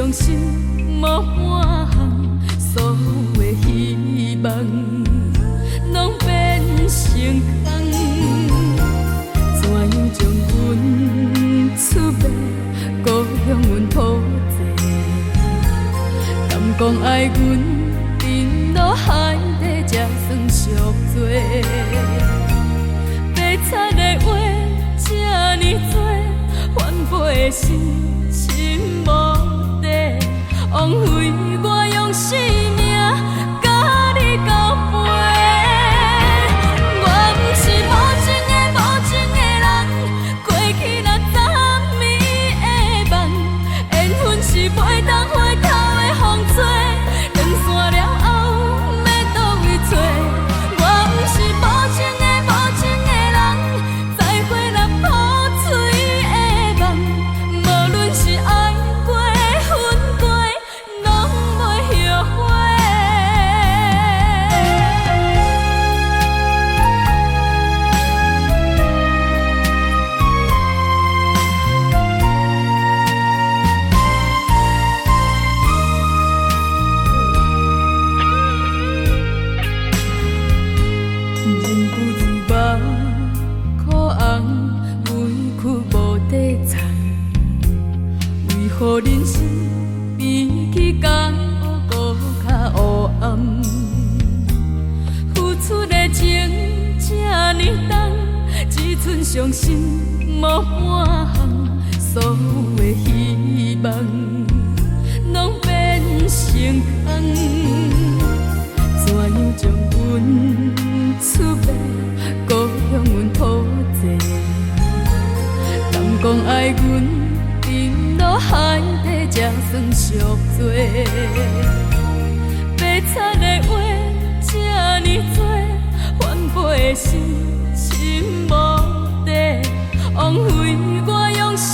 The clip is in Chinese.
伤心无半项，所有的希望拢变成空。怎样将阮出卖，搁向阮讨债？敢讲爱阮，沉落海底才算赎罪？悲惨的话这呢多，反背的心心无底，枉费我用生命甲你交陪。我不是无情的人，过去若暂暝的梦，缘分是袂当回头的风吹，断线了后要倒位找？我不是无情的人，再会若破碎的梦，无论是爱过恨过，拢袂后悔。人不自拔，苦红委屈无地藏，为何人生比起江湖搁较黑暗？付出的情这呢重，只剩伤心无半项，所有的希望拢变成空。怎样将阮出卖，搁向阮讨债？敢讲爱阮，沉落海底才算赎罪？悲惨的话这呢多，反背的心心无底，枉费我用生